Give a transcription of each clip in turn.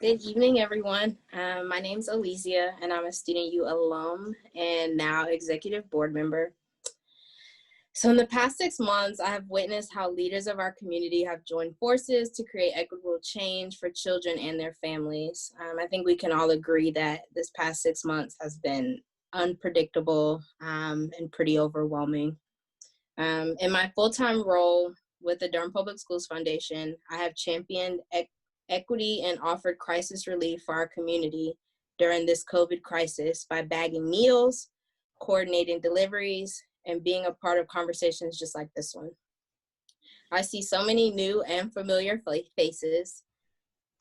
Good evening, everyone. My name's Elysia, and I'm a Student U alum and now executive board member. So in the past 6 months, I have witnessed how leaders of our community have joined forces to create equitable change for children and their families. I think we can all agree that this past 6 months has been unpredictable and pretty overwhelming. In my full-time role with the Durham Public Schools Foundation, I have championed equity and offered crisis relief for our community during this COVID crisis by bagging meals, coordinating deliveries, and being a part of conversations just like this one. I see so many new and familiar faces,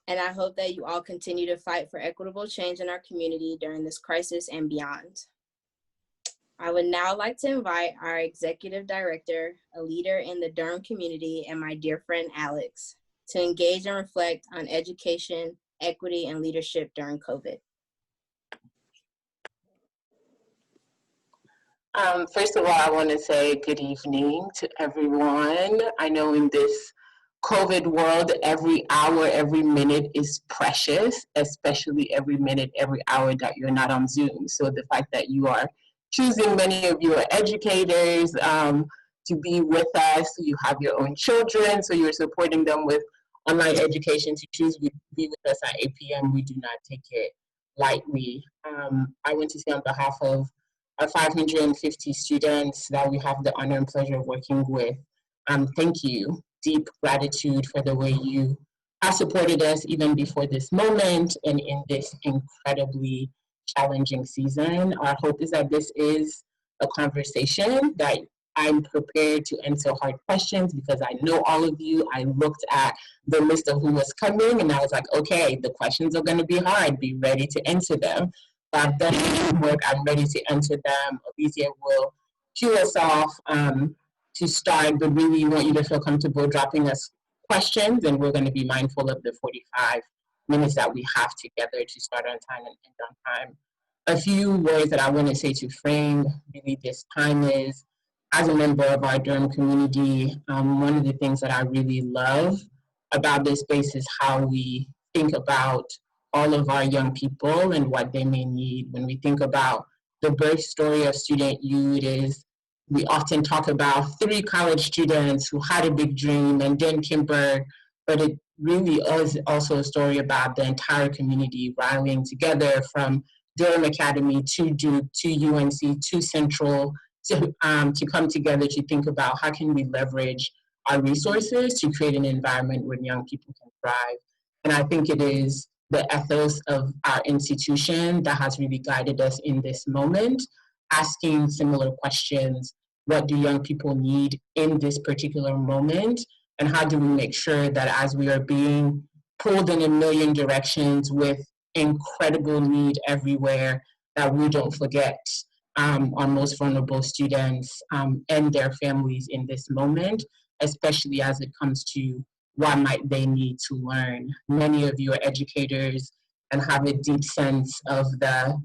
and I hope that you all continue to fight for equitable change in our community during this crisis and beyond. I would now like to invite our executive director, a leader in the Durham community, and my dear friend Alex, to engage and reflect on education, equity, and leadership during COVID. First of all, I want to say good evening to everyone. I know in this COVID world, every hour, every minute is precious, especially every minute, every hour that you're not on Zoom. So the fact that you are choosing, many of you are educators, to be with us, you have your own children, so you're supporting them with online education, to choose to be with us at 8 p.m., we do not take it lightly. I want to say on behalf of our 550 students that we have the honor and pleasure of working with, thank you. Deep gratitude for the way you have supported us even before this moment and in this incredibly challenging season. Our hope is that this is a conversation that I'm prepared to answer hard questions, because I know all of you. I looked at the list of who was coming and I was like, okay, the questions are going to be hard. Be ready to answer them. I've done homework. I'm ready to answer them. Elysia will cue us off to start, but really want you to feel comfortable dropping us questions, and we're going to be mindful of the 45 minutes that we have together to start on time and end on time. A few words that I want to say to frame really this time is, as a member of our Durham community, one of the things that I really love about this space is how we think about all of our young people and what they may need. When we think about the birth story of Student U, it is, we often talk about 3 college students who had a big dream and then Kimberg, but it really is also a story about the entire community rallying together, from Durham Academy to Duke to UNC to Central, to come together to think about how can we leverage our resources to create an environment where young people can thrive. And I think it is the ethos of our institution that has really guided us in this moment, asking similar questions. What do young people need in this particular moment? And how do we make sure that as we are being pulled in a million directions with incredible need everywhere, that we don't forget our most vulnerable students and their families in this moment, especially as it comes to what might they need to learn. Many of you are educators and have a deep sense of the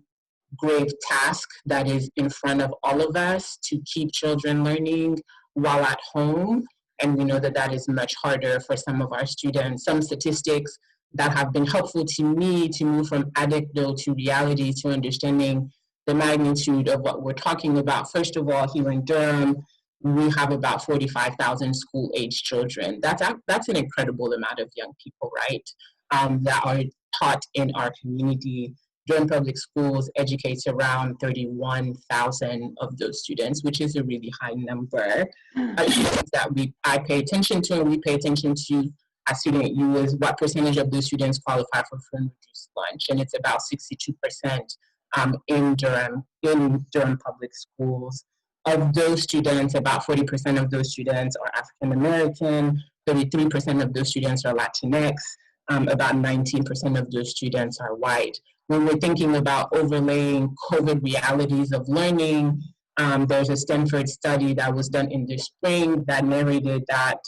grave task that is in front of all of us to keep children learning while at home. And we know that that is much harder for some of our students. Some statistics that have been helpful to me to move from anecdote to reality, to understanding the magnitude of what we're talking about. First of all, here in Durham, we have about 45,000 school-age children. That's an incredible amount of young people, right, that are taught in our community. Durham Public Schools educates around 31,000 of those students, which is a really high number. Students that I pay attention to, and we pay attention to at Student U, is what percentage of those students qualify for free and reduced lunch, and it's about 62% in Durham Public Schools. Of those students, about 40% of those students are African American, 33% of those students are Latinx, about 19% of those students are white. When we're thinking about overlaying COVID realities of learning, there's a Stanford study that was done in the spring that narrated that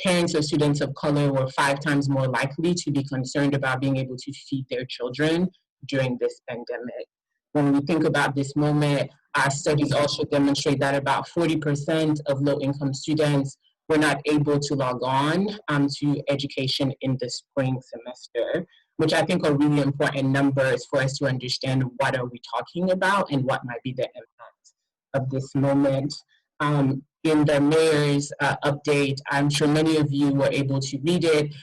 parents of students of color were 5 times more likely to be concerned about being able to feed their children during this pandemic. When we think about this moment, our studies also demonstrate that about 40% of low-income students were not able to log on to education in the spring semester, which I think are really important numbers for us to understand what are we talking about and what might be the impact of this moment. In the mayor's update, I'm sure many of you were able to read it,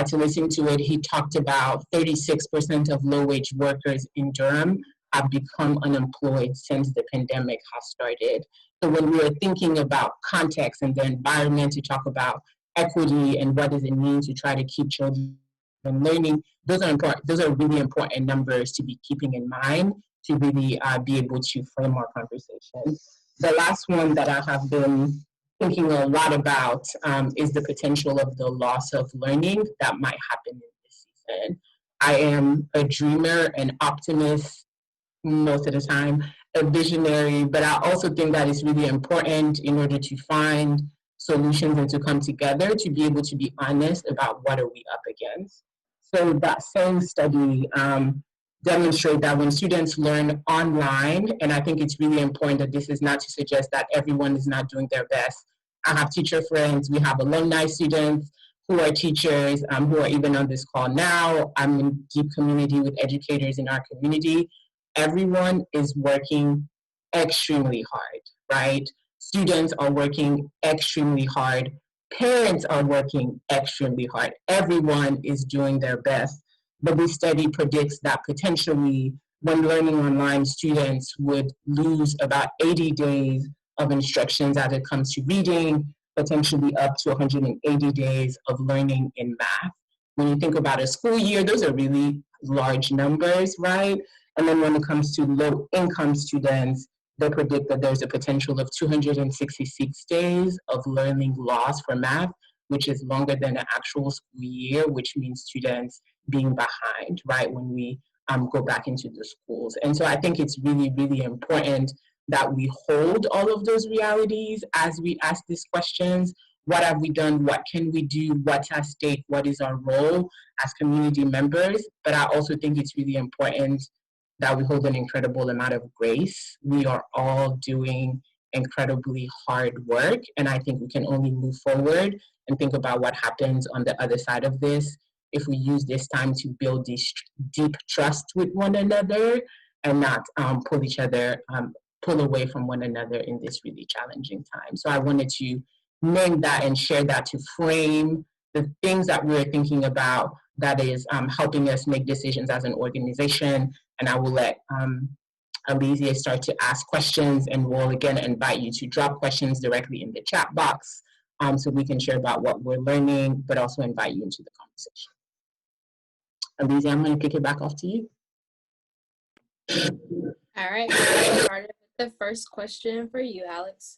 to listen to it. He talked about 36% of low-wage workers in Durham have become unemployed since the pandemic has started. So when we are thinking about context and the environment to talk about equity and what does it mean to try to keep children learning, those are important. Those are really important numbers to be keeping in mind to really be able to frame our conversation. The last one that I have been thinking a lot about is the potential of the loss of learning that might happen in this season. I am a dreamer, an optimist most of the time, a visionary, but I also think that it's really important in order to find solutions and to come together to be able to be honest about what are we up against. So that same study demonstrate that when students learn online, and I think it's really important that this is not to suggest that everyone is not doing their best. I have teacher friends, we have alumni students who are teachers, who are even on this call now. I'm in deep community with educators in our community. Everyone is working extremely hard, right? Students are working extremely hard. Parents are working extremely hard. Everyone is doing their best. But this study predicts that potentially, when learning online, students would lose about 80 days of instructions as it comes to reading, potentially up to 180 days of learning in math. When you think about a school year, those are really large numbers, right? And then when it comes to low income students, they predict that there's a potential of 266 days of learning loss for math, which is longer than an actual school year, which means students being behind, right, when we go back into the schools. And so I think it's really, really important that we hold all of those realities as we ask these questions. What have we done? What can we do? What's at stake? What is our role as community members? But I also think it's really important that we hold an incredible amount of grace. We are all doing incredibly hard work, and I think we can only move forward and think about what happens on the other side of this if we use this time to build this deep trust with one another and not pull away from one another in this really challenging time. So I wanted to name that and share that to frame the things that we're thinking about that is helping us make decisions as an organization. And I will let Alizia start to ask questions, and we'll again invite you to drop questions directly in the chat box so we can share about what we're learning, but also invite you into the conversation. Alizia, I'm going to kick it back off to you. All right, we'll get started with the first question for you, Alex.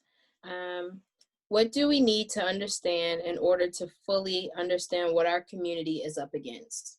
What do we need to understand in order to fully understand what our community is up against?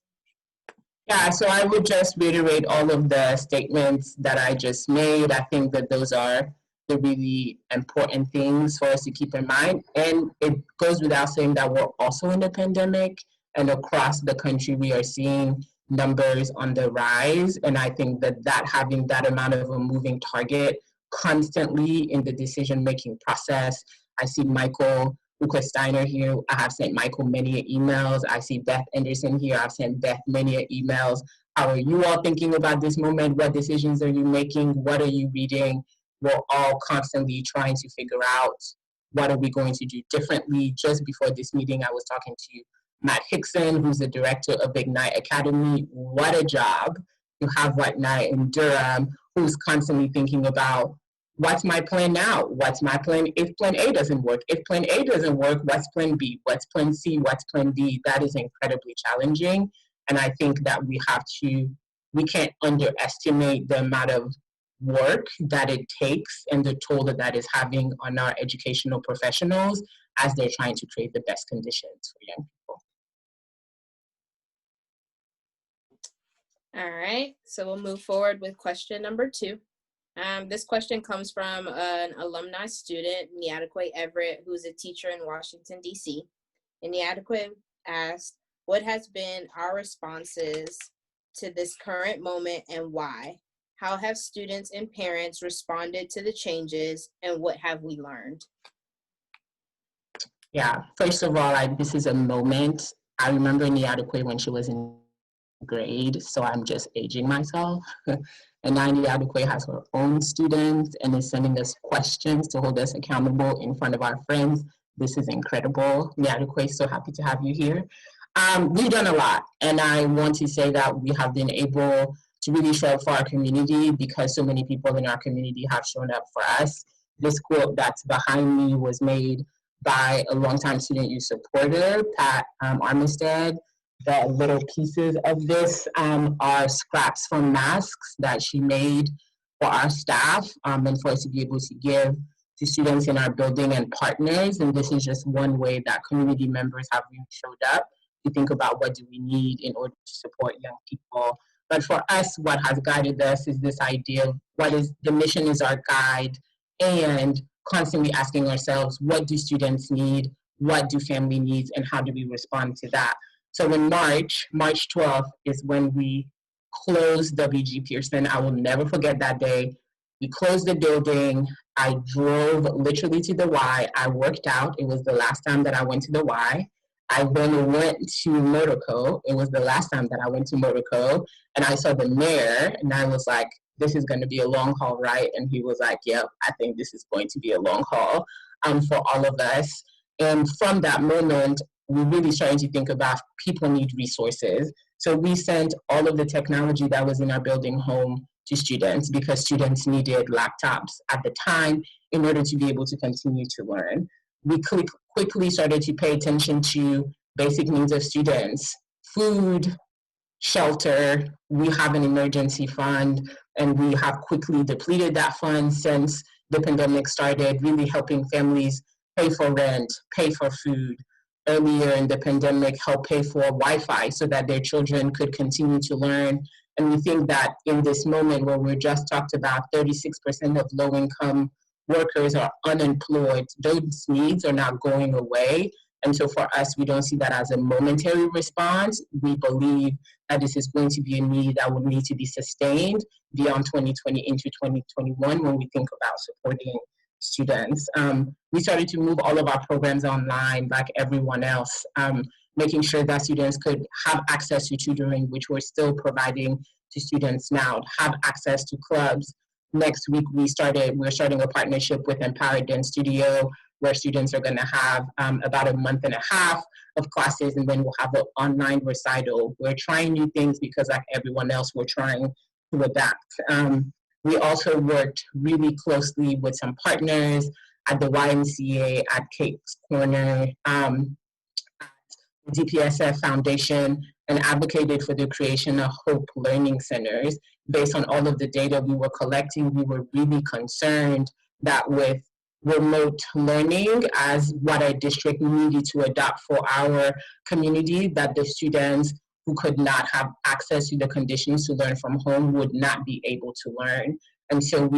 Yeah, so I would just reiterate all of the statements that I just made. I think that those are the really important things for us to keep in mind. And it goes without saying that we're also in a pandemic, and across the country, we are seeing numbers on the rise. And I think that having that amount of a moving target constantly in the decision-making process. I see Michael Luca Steiner here. I have sent Michael many emails. I see Beth Anderson here. I've sent Beth many emails. How are you all thinking about this moment? What decisions are you making? What are you reading? We're all constantly trying to figure out what are we going to do differently. Just before this meeting, I was talking to Matt Hickson, who's the director of Ignite Academy. What a job to have right now in Durham, who's constantly thinking about what's my plan now? What's my plan if plan A doesn't work? If plan A doesn't work, what's plan B? What's plan C? What's plan D? That is incredibly challenging. And I think that we can't underestimate the amount of work that it takes and the toll that is having on our educational professionals as they're trying to create the best conditions for young people. All right, so we'll move forward with question number 2. This question comes from an alumni student, Niadequate Everett, who's a teacher in Washington, D.C. And Niadequate asked, what has been our responses to this current moment and why? How have students and parents responded to the changes, and what have we learned? Yeah, first of all, this is a moment. I remember Niadekwe when she was in grade, so I'm just aging myself. And now Niadekwe has her own students and is sending us questions to hold us accountable in front of our friends. This is incredible. Niadekwe, so happy to have you here. We've done a lot, and I want to say that we have been able to really show up for our community because so many people in our community have shown up for us. This quote that's behind me was made by a longtime student youth supporter, Pat Armistead. The little pieces of this are scraps from masks that she made for our staff and for us to be able to give to students in our building and partners. And this is just one way that community members have really showed up to think about what do we need in order to support young people. But for us, what has guided us is this idea of what is the mission is our guide, and constantly asking ourselves, what do students need? What do family needs? And how do we respond to that? So in March 12th is when we closed WG Pearson. I will never forget that day. We closed the building. I drove literally to the Y. I worked out. It was the last time that I went to the Y. I then went to Motorco. It was the last time that I went to Motorco. And I saw the mayor, and I was like, this is going to be a long haul, right? And he was like, yep, I think this is going to be a long haul for all of us. And from that moment, we really started to think about people need resources. So we sent all of the technology that was in our building home to students because students needed laptops at the time in order to be able to continue to learn. We quickly started to pay attention to basic needs of students, food, shelter. We have an emergency fund, and we have quickly depleted that fund since the pandemic started, really helping families pay for rent, pay for food. Earlier in the pandemic, help pay for Wi-Fi so that their children could continue to learn. And we think that in this moment where we're just talked about 36% of low-income workers are unemployed, those needs are not going away. And so for us, we don't see that as a momentary response. We believe that this is going to be a need that will need to be sustained beyond 2020 into 2021 when we think about supporting students. We started to move all of our programs online like everyone else, making sure that students could have access to tutoring, which we're still providing to students now, have access to clubs. Next week, we're starting a partnership with Empowered Dance Studio, where students are going to have about a month and a half of classes, and then we'll have an online recital. We're trying new things because, like everyone else, we're trying to adapt. We also worked really closely with some partners at the YMCA, at Kate's Corner, DPSF Foundation, and advocated for the creation of Hope Learning Centers. Based on all of the data we were collecting, we were really concerned that with remote learning as what our district needed to adopt for our community, that the students who could not have access to the conditions to learn from home would not be able to learn. And so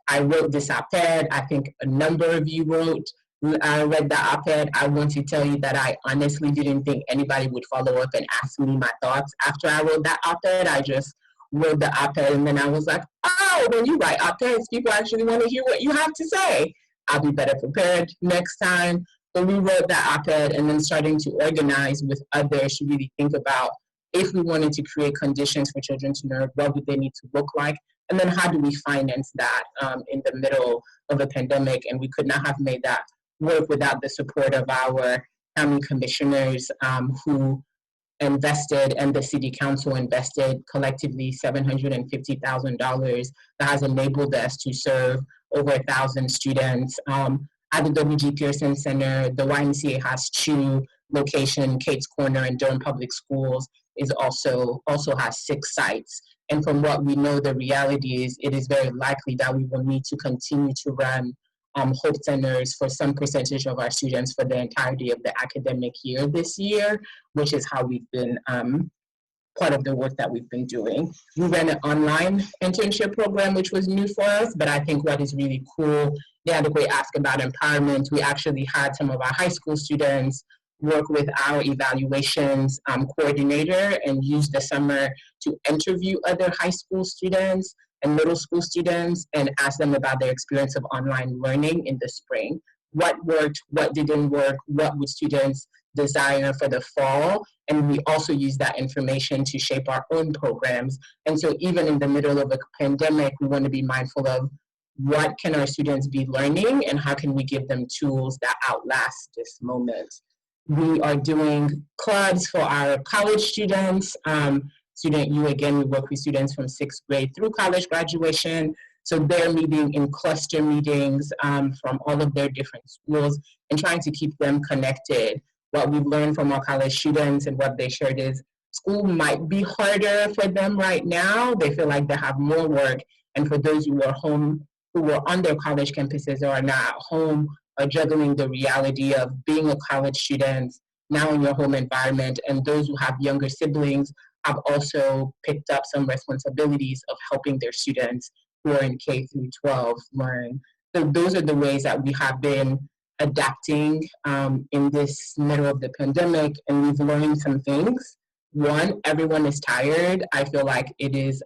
I wrote this op-ed. I think a number of you read the op-ed. I want to tell you that I honestly didn't think anybody would follow up and ask me my thoughts after I wrote that op-ed. I just wrote the op-ed, and then I was like, oh, when you write op-eds, people actually want to hear what you have to say. I'll be better prepared next time. So we wrote that op-ed and then starting to organize with others to really think about if we wanted to create conditions for children to learn, what would they need to look like? And then how do we finance that in the middle of a pandemic? And we could not have made that work without the support of our county commissioners who invested, and the city council invested collectively $750,000 that has enabled us to serve over 1,000 students. At the WG Pearson Center, the YMCA has 2 locations. Kate's Corner and Durham Public Schools also has 6 sites. And from what we know, the reality is it is very likely that we will need to continue to run Hope Centers for some percentage of our students for the entirety of the academic year this year, which is how we've been part of the work that we've been doing. We ran an online internship program, which was new for us, but I think what is really cool, they had a great ask about empowerment. We actually had some of our high school students work with our evaluations coordinator and use the summer to interview other high school students and middle school students and ask them about their experience of online learning in the spring. what worked, what didn't work, what would students desire for the fall. And we also use that information to shape our own programs. And so even in the middle of a pandemic, we want to be mindful of what can our students be learning and how can we give them tools that outlast this moment. We are doing clubs for our college students. Student U, again, we work with students from 6th grade through college graduation. So they're meeting in cluster meetings from all of their different schools and trying to keep them connected. What we've learned from our college students and what they shared is school might be harder for them right now. They feel like they have more work. And for those who are home, who are on their college campuses or are not at home, are juggling the reality of being a college student now in your home environment. And those who have younger siblings have also picked up some responsibilities of helping their students who are in K through 12 learn. So those are the ways that we have been adapting in this middle of the pandemic, and we've learned some things. One, everyone is tired. I feel like it is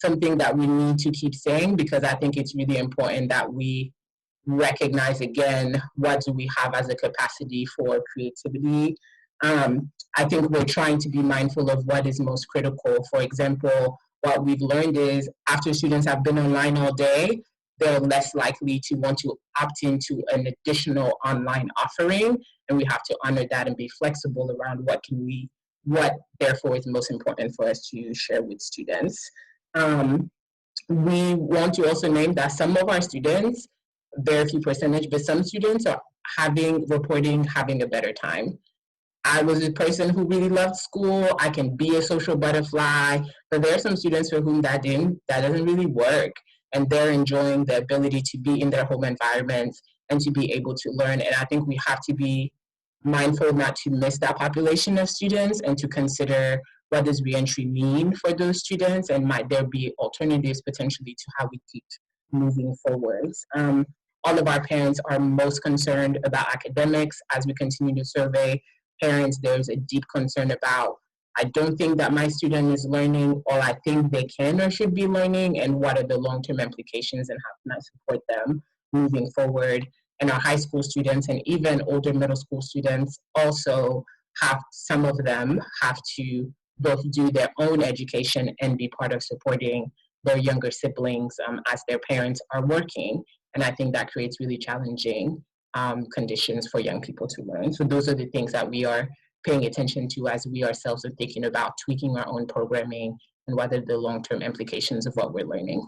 something that we need to keep saying because I think it's really important that we recognize again what do we have as a capacity for creativity. I think we're trying to be mindful of what is most critical. For example, what we've learned is after students have been online all day, they're less likely to want to opt into an additional online offering, and we have to honor that and be flexible around what therefore is most important for us to share with students. We want to also name that some of our students, very few percentage, but some students are having a better time. I was a person who really loved school. I can be a social butterfly, but there are some students for whom that doesn't really work. And they're enjoying the ability to be in their home environments and to be able to learn. And I think we have to be mindful not to miss that population of students and to consider what does reentry mean for those students and might there be alternatives potentially to how we keep moving forwards. All of our parents are most concerned about academics. As we continue to survey parents, there's a deep concern about, I don't think that my student is learning all I think they can or should be learning, and what are the long-term implications and how can I support them moving forward. And our high school students and even older middle school students also some of them have to both do their own education and be part of supporting their younger siblings as their parents are working. And I think that creates really challenging conditions for young people to learn. So those are the things that we are paying attention to as we ourselves are thinking about tweaking our own programming and what are the long-term implications of what we're learning.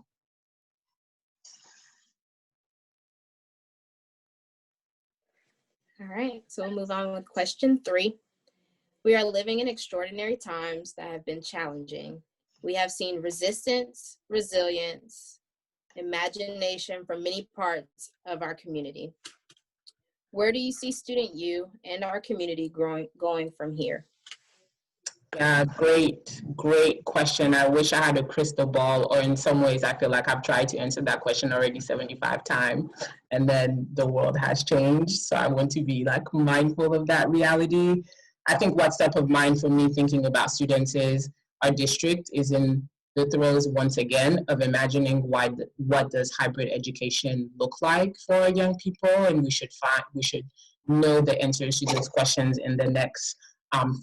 All right, so we'll move on with question 3. We are living in extraordinary times that have been challenging. We have seen resistance, resilience, imagination from many parts of our community. Where do you see Student U and our community going from here? Yeah, great question. I wish I had a crystal ball, or in some ways, I feel like I've tried to answer that question already 75 times, and then the world has changed. So I want to be like mindful of that reality. I think what's top of mind for me thinking about students is our district is in the throes once again of imagining what does hybrid education look like for young people, and we should know the answers to those questions in the next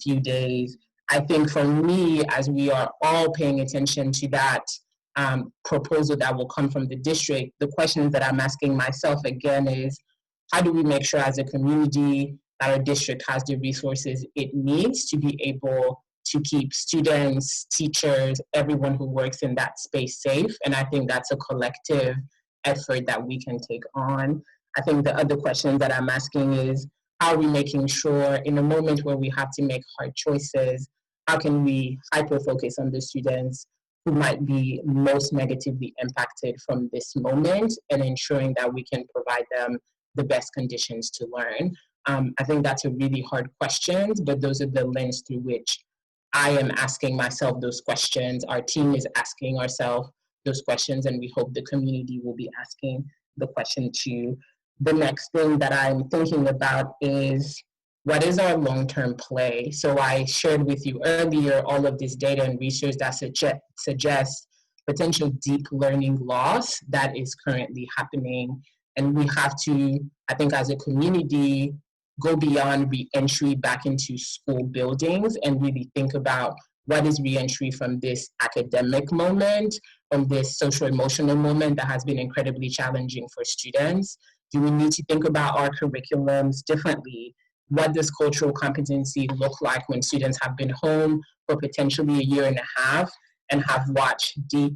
few days. I think for me, as we are all paying attention to that proposal that will come from the district, the questions that I'm asking myself again is, how do we make sure as a community that our district has the resources it needs to be able to keep students, teachers, everyone who works in that space safe? And I think that's a collective effort that we can take on. I think the other question that I'm asking is, how are we making sure in a moment where we have to make hard choices, how can we hyper-focus on the students who might be most negatively impacted from this moment and ensuring that we can provide them the best conditions to learn? I think that's a really hard question, but those are the lens through which I am asking myself those questions. Our team is asking ourselves those questions, and we hope the community will be asking the question too. The next thing that I'm thinking about is, what is our long-term play? So I shared with you earlier all of this data and research that suggests potential deep learning loss that is currently happening And we have to, I think as a community, go beyond re-entry back into school buildings and really think about what is re-entry from this academic moment, from this social emotional moment that has been incredibly challenging for students. Do we need to think about our curriculums differently? What does cultural competency look like when students have been home for potentially a year and a half and have watched deep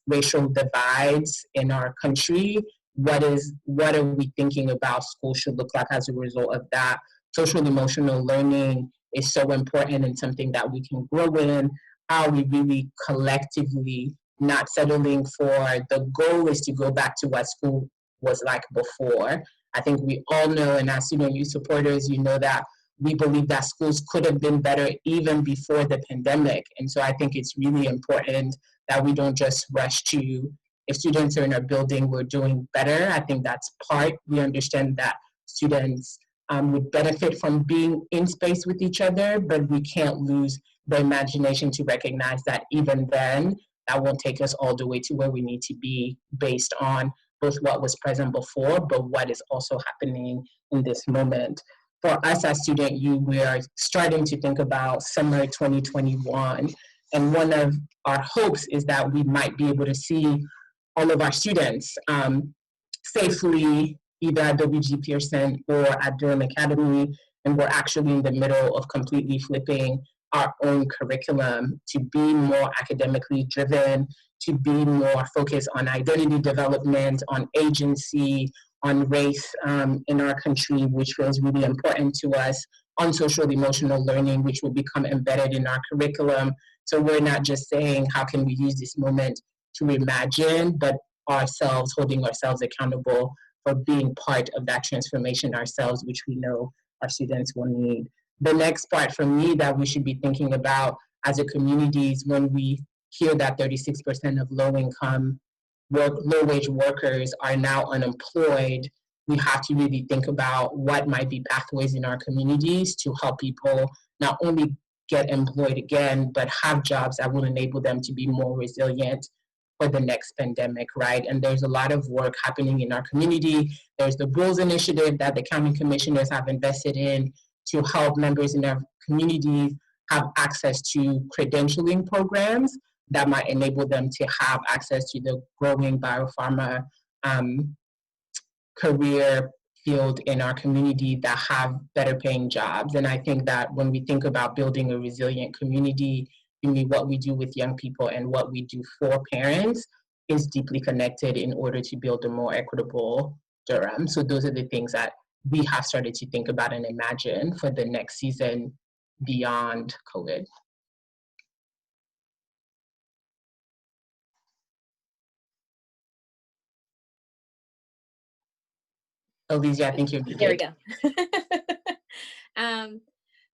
racial divides in our country? What are we thinking about school should look like as a result of that? Social emotional learning is so important and something that we can grow in. How we really collectively not settling for the goal is to go back to what school was like before. I think we all know, and as student youth supporters, you know that we believe that schools could have been better even before the pandemic. And so I think it's really important that we don't just rush to, if students are in our building, we're doing better. I think that's part. We understand that students would benefit from being in space with each other, but we can't lose the imagination to recognize that even then, that won't take us all the way to where we need to be based on both what was present before, but what is also happening in this moment. For us as Student U, we are starting to think about summer 2021. And one of our hopes is that we might be able to see all of our students safely, either at WG Pearson or at Durham Academy. And we're actually in the middle of completely flipping our own curriculum to be more academically driven, to be more focused on identity development, on agency, on race in our country, which feels really important to us, on social emotional learning, which will become embedded in our curriculum. So we're not just saying, how can we use this moment to imagine, but ourselves, holding ourselves accountable for being part of that transformation ourselves, which we know our students will need. The next part for me that we should be thinking about as a community is when we hear that 36% of low-wage workers are now unemployed, we have to really think about what might be pathways in our communities to help people not only get employed again, but have jobs that will enable them to be more resilient for the next pandemic, right? And there's a lot of work happening in our community. There's the Rules Initiative that the county commissioners have invested in to help members in our communities have access to credentialing programs that might enable them to have access to the growing biopharma career field in our community that have better paying jobs. And I think that when we think about building a resilient community, what we do with young people and what we do for parents is deeply connected in order to build a more equitable Durham. So those are the things that we have started to think about and imagine for the next season beyond COVID. Alicia, I think you're muted. There we go.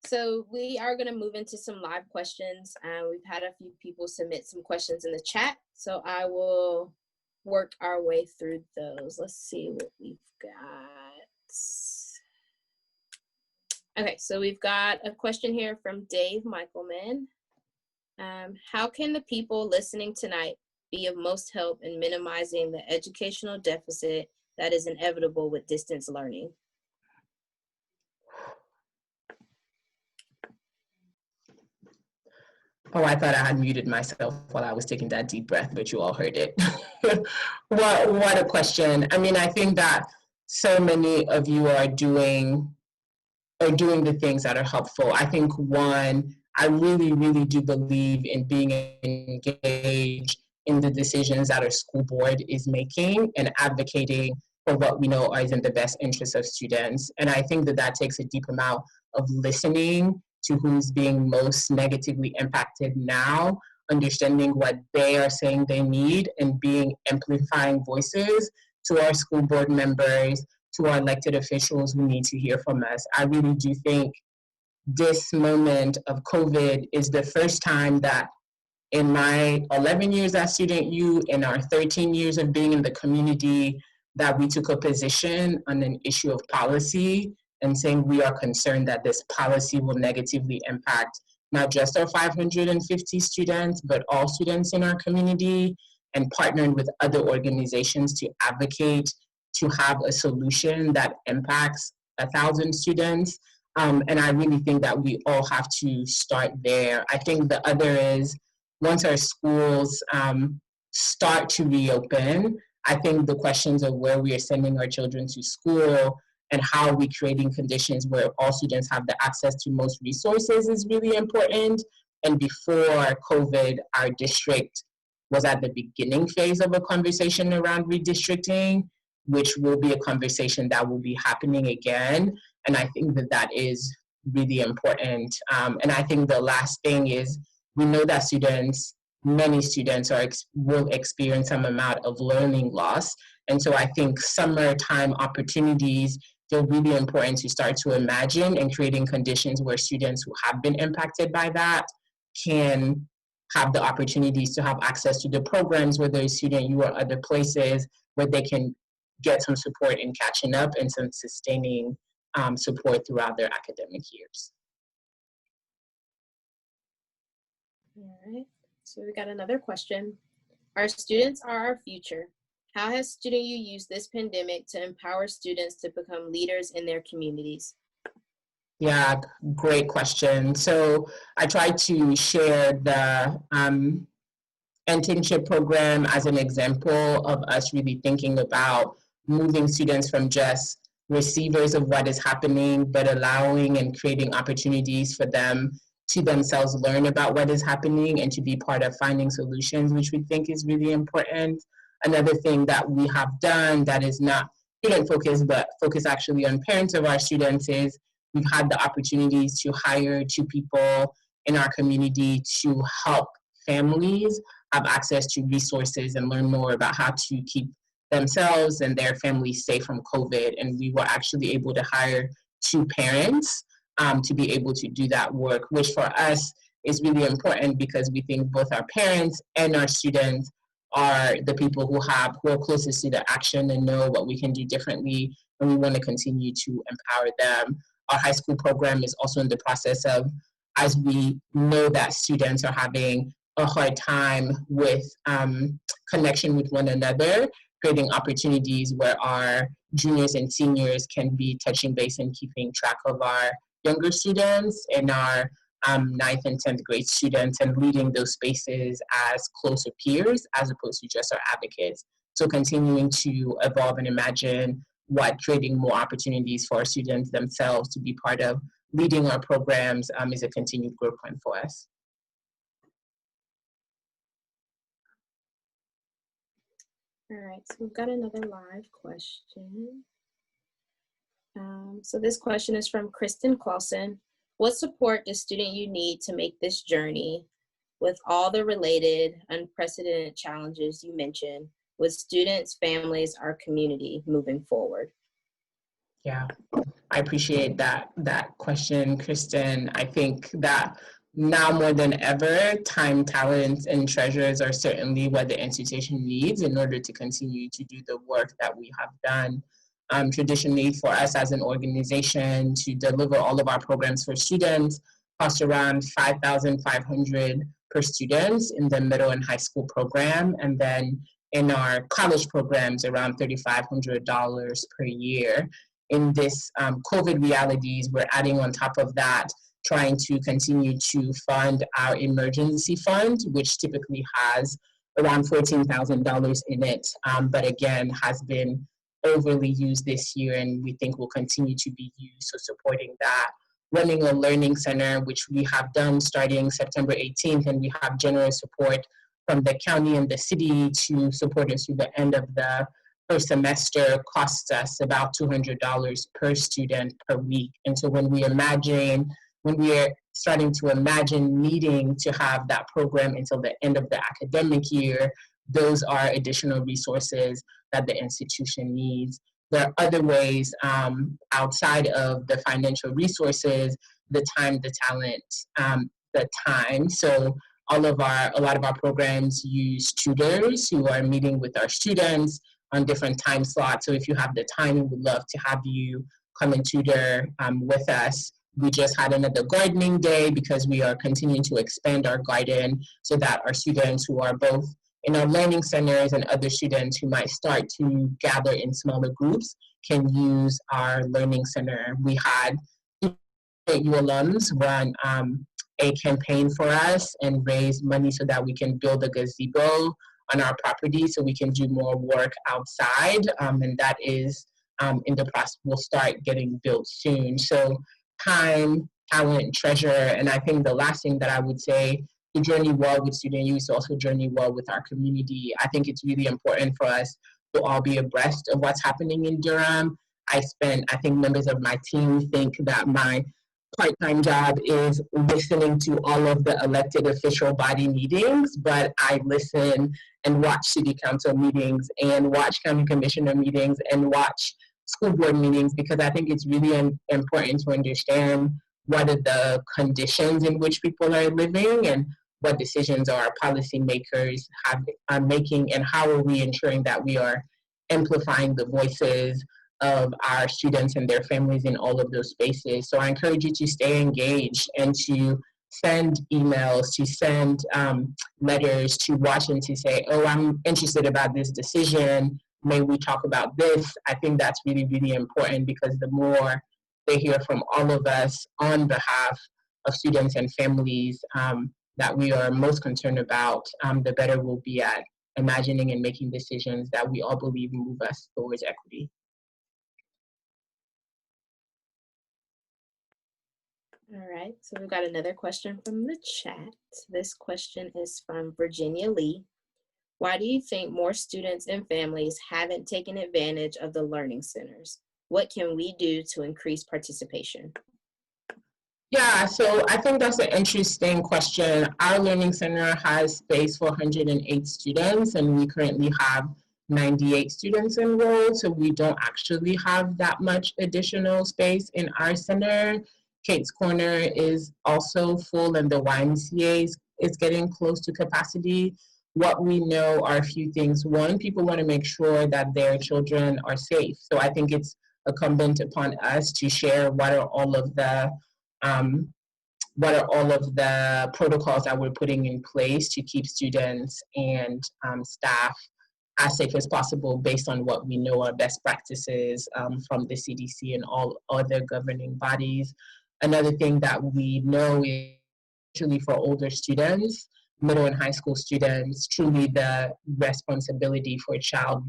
So we are going to move into some live questions. We've had a few people submit some questions in the chat, so I will work our way through those. Let's see what we've got. Okay, so we've got a question here from Dave Michaelman. How can the people listening tonight be of most help in minimizing the educational deficit that is inevitable with distance learning? Oh, I thought I had muted myself while I was taking that deep breath, but you all heard it. What a question. I mean, I think that so many of you are doing the things that are helpful. I think one, I really, really do believe in being engaged in the decisions that our school board is making and advocating for what we know is in the best interest of students. And I think that that takes a deep amount of listening to who's being most negatively impacted now, understanding what they are saying they need, and being amplifying voices to our school board members, to our elected officials who need to hear from us. I really do think this moment of COVID is the first time that in my 11 years as Student U, in our 13 years of being in the community, that we took a position on an issue of policy and saying we are concerned that this policy will negatively impact not just our 550 students, but all students in our community, and partnering with other organizations to advocate to have a solution that impacts 1,000 students. And I really think that we all have to start there. I think the other is once our schools start to reopen, I think the questions of where we are sending our children to school and how we creating conditions where all students have the access to most resources is really important. And before COVID, our district was at the beginning phase of a conversation around redistricting, which will be a conversation that will be happening again. And I think that that is really important. And I think the last thing is we know that many students will experience some amount of learning loss. And so I think summertime opportunities, they're really important to start to imagine and creating conditions where students who have been impacted by that can have the opportunities to have access to the programs, whether it's Student U or other places, where they can get some support in catching up and some sustaining support throughout their academic years. All right, so we got another question. Our students are our future. How has Student U used this pandemic to empower students to become leaders in their communities? Yeah, great question. So I tried to share the internship program as an example of us really thinking about moving students from just receivers of what is happening, but allowing and creating opportunities for them to themselves learn about what is happening and to be part of finding solutions, which we think is really important. Another thing that we have done that is not student focused, but focused actually on parents of our students is we've had the opportunities to hire 2 people in our community to help families have access to resources and learn more about how to keep themselves and their families safe from COVID. And we were actually able to hire 2 parents to be able to do that work, which for us is really important because we think both our parents and our students are the people who are closest to the action and know what we can do differently, and we want to continue to empower them. Our high school program is also in the process of, as we know that students are having a hard time with connection with one another, creating opportunities where our juniors and seniors can be touching base and keeping track of our younger students and our 9th and 10th grade students and leading those spaces as closer peers as opposed to just our advocates. So continuing to evolve and imagine what creating more opportunities for our students themselves to be part of leading our programs is a continued growth point for us. All right, so we've got another live question. So this question is from Kristen Clausen. What support does Student U need to make this journey with all the related unprecedented challenges you mentioned with students, families, our community moving forward? Yeah, I appreciate that question, Kristen. I think that now more than ever, time, talents, and treasures are certainly what the institution needs in order to continue to do the work that we have done. Traditionally, for us as an organization to deliver all of our programs for students cost around $5,500 per student in the middle and high school program, and then in our college programs, around $3,500 per year. In this COVID realities, we're adding on top of that, trying to continue to fund our emergency fund, which typically has around $14,000 in it, but again, has been overly used this year and we think will continue to be used. So supporting that, running a learning center, which we have done starting September 18th, and we have generous support from the county and the city to support us through the end of the first semester, costs us about $200 per student per week. And so when we're starting to imagine needing to have that program until the end of the academic year, those are additional resources that the institution needs. There are other ways outside of the financial resources, the time, the talent, the time. So a lot of our programs use tutors who are meeting with our students on different time slots. So if you have the time, we would love to have you come and tutor with us. We just had another gardening day because we are continuing to expand our garden so that our students who are both in our learning centers, and other students who might start to gather in smaller groups can use our learning center. We had you alums run a campaign for us and raise money so that we can build a gazebo on our property so we can do more work outside. And that is in the process, will start getting built soon. So time, talent, treasure. And I think the last thing that I would say, to journey well with Student U is also journey well with our community. I think it's really important for us to all be abreast of what's happening in Durham. I think members of my team think that my part-time job is listening to all of the elected official body meetings, but I listen and watch city council meetings and watch county commissioner meetings and watch school board meetings, because I think it's really important to understand what are the conditions in which people are living and what decisions our policymakers are making, and how are we ensuring that we are amplifying the voices of our students and their families in all of those spaces. So I encourage you to stay engaged and to send emails, to send letters, to watch and to say, oh, I'm interested about this decision. May we talk about this? I think that's really, really important, because the more they hear from all of us on behalf of students and families that we are most concerned about, the better we'll be at imagining and making decisions that we all believe move us towards equity. All right, so we've got another question from the chat. This question is from Virginia Lee. Why do you think more students and families haven't taken advantage of the learning centers? What can we do to increase participation? Yeah, so I think that's an interesting question. Our learning center has space for 108 students, and we currently have 98 students enrolled, so we don't actually have that much additional space in our center. Kate's Corner is also full, and the YMCA is getting close to capacity. What we know are a few things. One, people want to make sure that their children are safe. So I think it's incumbent upon us to share what are all of the protocols that we're putting in place to keep students and staff as safe as possible, based on what we know are best practices from the CDC and all other governing bodies. Another thing that we know is, especially for older students, middle and high school students, truly the responsibility for child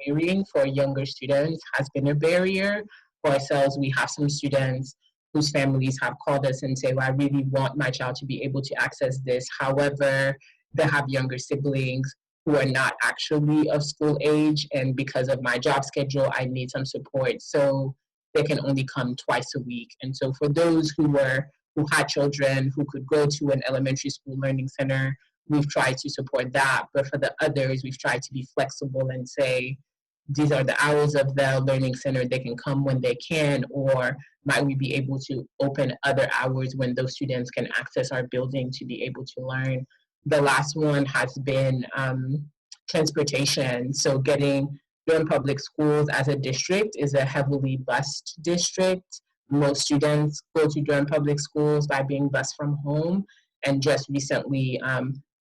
rearing for younger students has been a barrier. For ourselves, we have some students whose families have called us and say, well, I really want my child to be able to access this. However, they have younger siblings who are not actually of school age, and because of my job schedule, I need some support. So they can only come twice a week. And so for those who had children who could go to an elementary school learning center, we've tried to support that. But for the others, we've tried to be flexible and say, these are the hours of the learning center, they can come when they can, or might we be able to open other hours when those students can access our building to be able to learn. The last one has been transportation. So getting Durham Public Schools as a district is a heavily bused district. Most students go to Durham Public Schools by being bused from home. And just recently,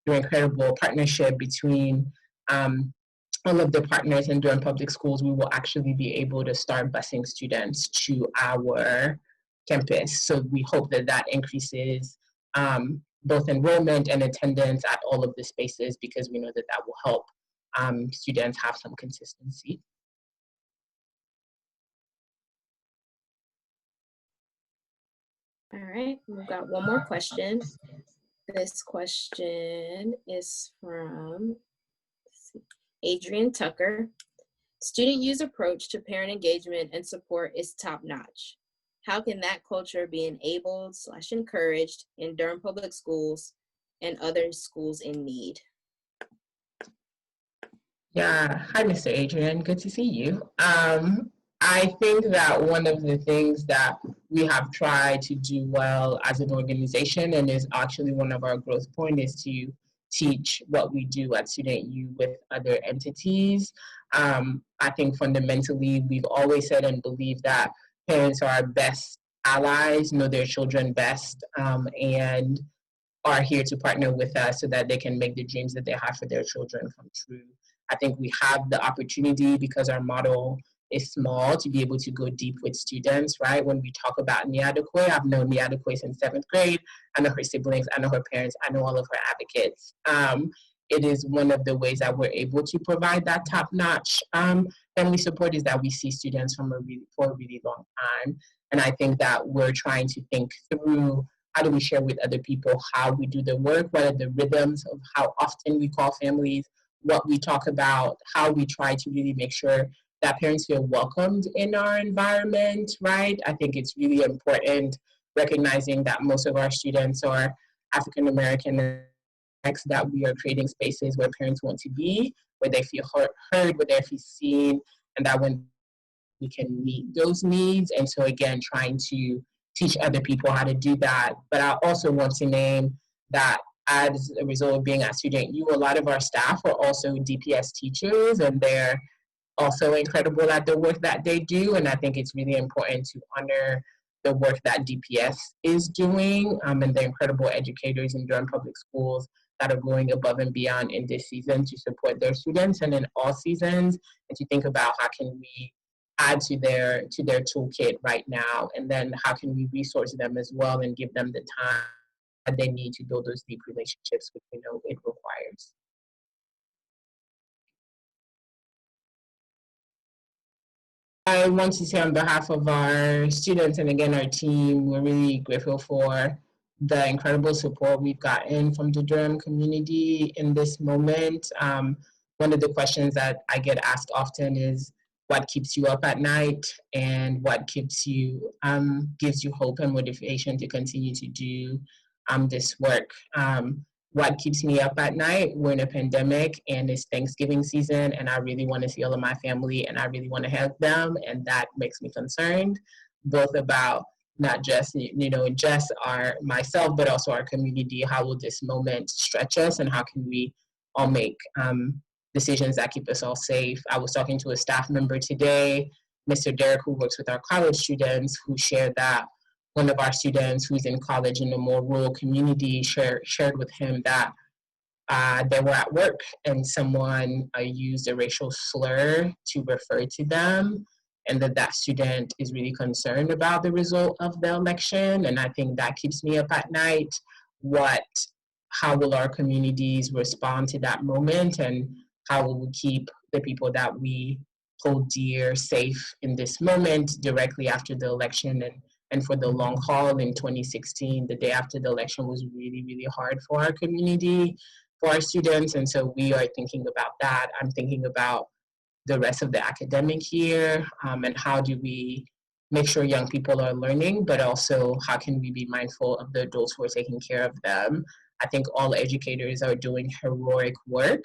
through incredible partnership between all of the partners in Durham Public Schools, we will actually be able to start busing students to our campus. So we hope that that increases both enrollment and attendance at all of the spaces, because we know that that will help students have some consistency. All right, we've got one more question. This question is from Adrian Tucker. Student U's approach to parent engagement and support is top-notch. How can that culture be enabled/encouraged in Durham Public Schools and other schools in need? Yeah, hi, Mr. Adrian. Good to see you. I think that one of the things that we have tried to do well as an organization, and is actually one of our growth points, is to teach what we do at Student U with other entities. I think fundamentally, we've always said and believe that parents are our best allies, know their children best, and are here to partner with us so that they can make the dreams that they have for their children come true. I think we have the opportunity, because our model is small, to be able to go deep with students, right? When we talk about Niadokwe, I've known Niadokwe since 7th grade. I know her siblings, I know her parents, I know all of her advocates. It is one of the ways that we're able to provide that top-notch family support, is that we see students for a really long time. And I think that we're trying to think through, how do we share with other people how we do the work, what are the rhythms of how often we call families, what we talk about, how we try to really make sure that parents feel welcomed in our environment, right? I think it's really important recognizing that most of our students are African American, that we are creating spaces where parents want to be, where they feel heard, where they feel seen, and that when we can meet those needs. And so again, trying to teach other people how to do that. But I also want to name that as a result of being at Student U, a lot of our staff are also DPS teachers, and they're also incredible at the work that they do. And I think it's really important to honor the work that DPS is doing, and the incredible educators in Durham Public Schools that are going above and beyond in this season to support their students and in all seasons, and to think about how can we add to their toolkit right now, and then how can we resource them as well and give them the time that they need to build those deep relationships, which we know it requires. I want to say on behalf of our students and again our team, we're really grateful for the incredible support we've gotten from the Durham community in this moment. One of the questions that I get asked often is, what keeps you up at night, and what keeps you gives you hope and motivation to continue to do this work. What keeps me up at night? We're in a pandemic and it's Thanksgiving season, and I really want to see all of my family and I really want to help them, and that makes me concerned, both about not just just our myself, but also our community. How will this moment stretch us, and how can we all make decisions that keep us all safe? I was talking to a staff member today, Mr. Derek, who works with our college students, who shared that one of our students who's in college in a more rural community shared with him that they were at work and someone used a racial slur to refer to them, and that student is really concerned about the result of the election. And I think that keeps me up at night. How will our communities respond to that moment, and how will we keep the people that we hold dear safe in this moment directly after the election, and for the long haul? In 2016, the day after the election was really, really hard for our community, for our students. And so we are thinking about that. I'm thinking about the rest of the academic year, and how do we make sure young people are learning, but also how can we be mindful of the adults who are taking care of them? I think all educators are doing heroic work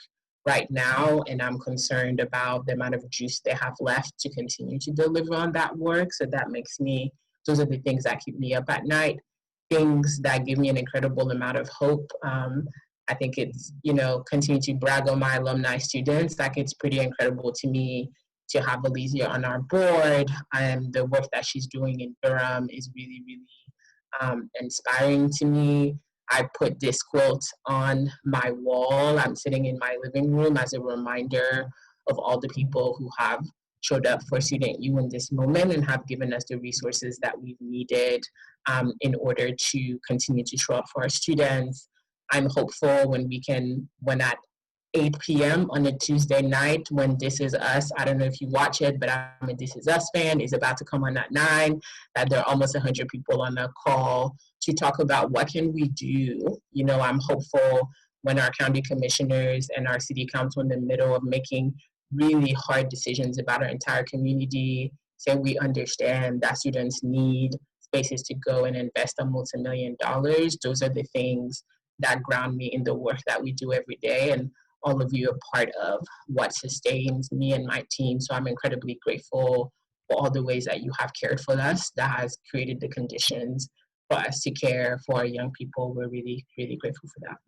right now, and I'm concerned about the amount of juice they have left to continue to deliver on that work. So those are the things that keep me up at night, things that give me an incredible amount of hope. I think it's, continue to brag on my alumni students. Like, it's pretty incredible to me to have Alicia on our board, and the work that she's doing in Durham is really, really inspiring to me. I put this quote on my wall. I'm sitting in my living room as a reminder of all the people who have showed up for Student U in this moment and have given us the resources that we've needed in order to continue to show up for our students. I'm hopeful when at 8 p.m. on a Tuesday night, when This Is Us, I don't know if you watch it, but I'm a This Is Us fan, is about to come on at 9, that there are almost 100 people on the call to talk about what can we do. I'm hopeful when our county commissioners and our city council in the middle of making really hard decisions about our entire community say we understand that students need spaces to go and invest a multi-million dollars. Those are the things that ground me in the work that we do every day, and all of you are part of what sustains me and my team. So I'm incredibly grateful for all the ways that you have cared for us, that has created the conditions for us to care for our young people. We're really, really grateful for that.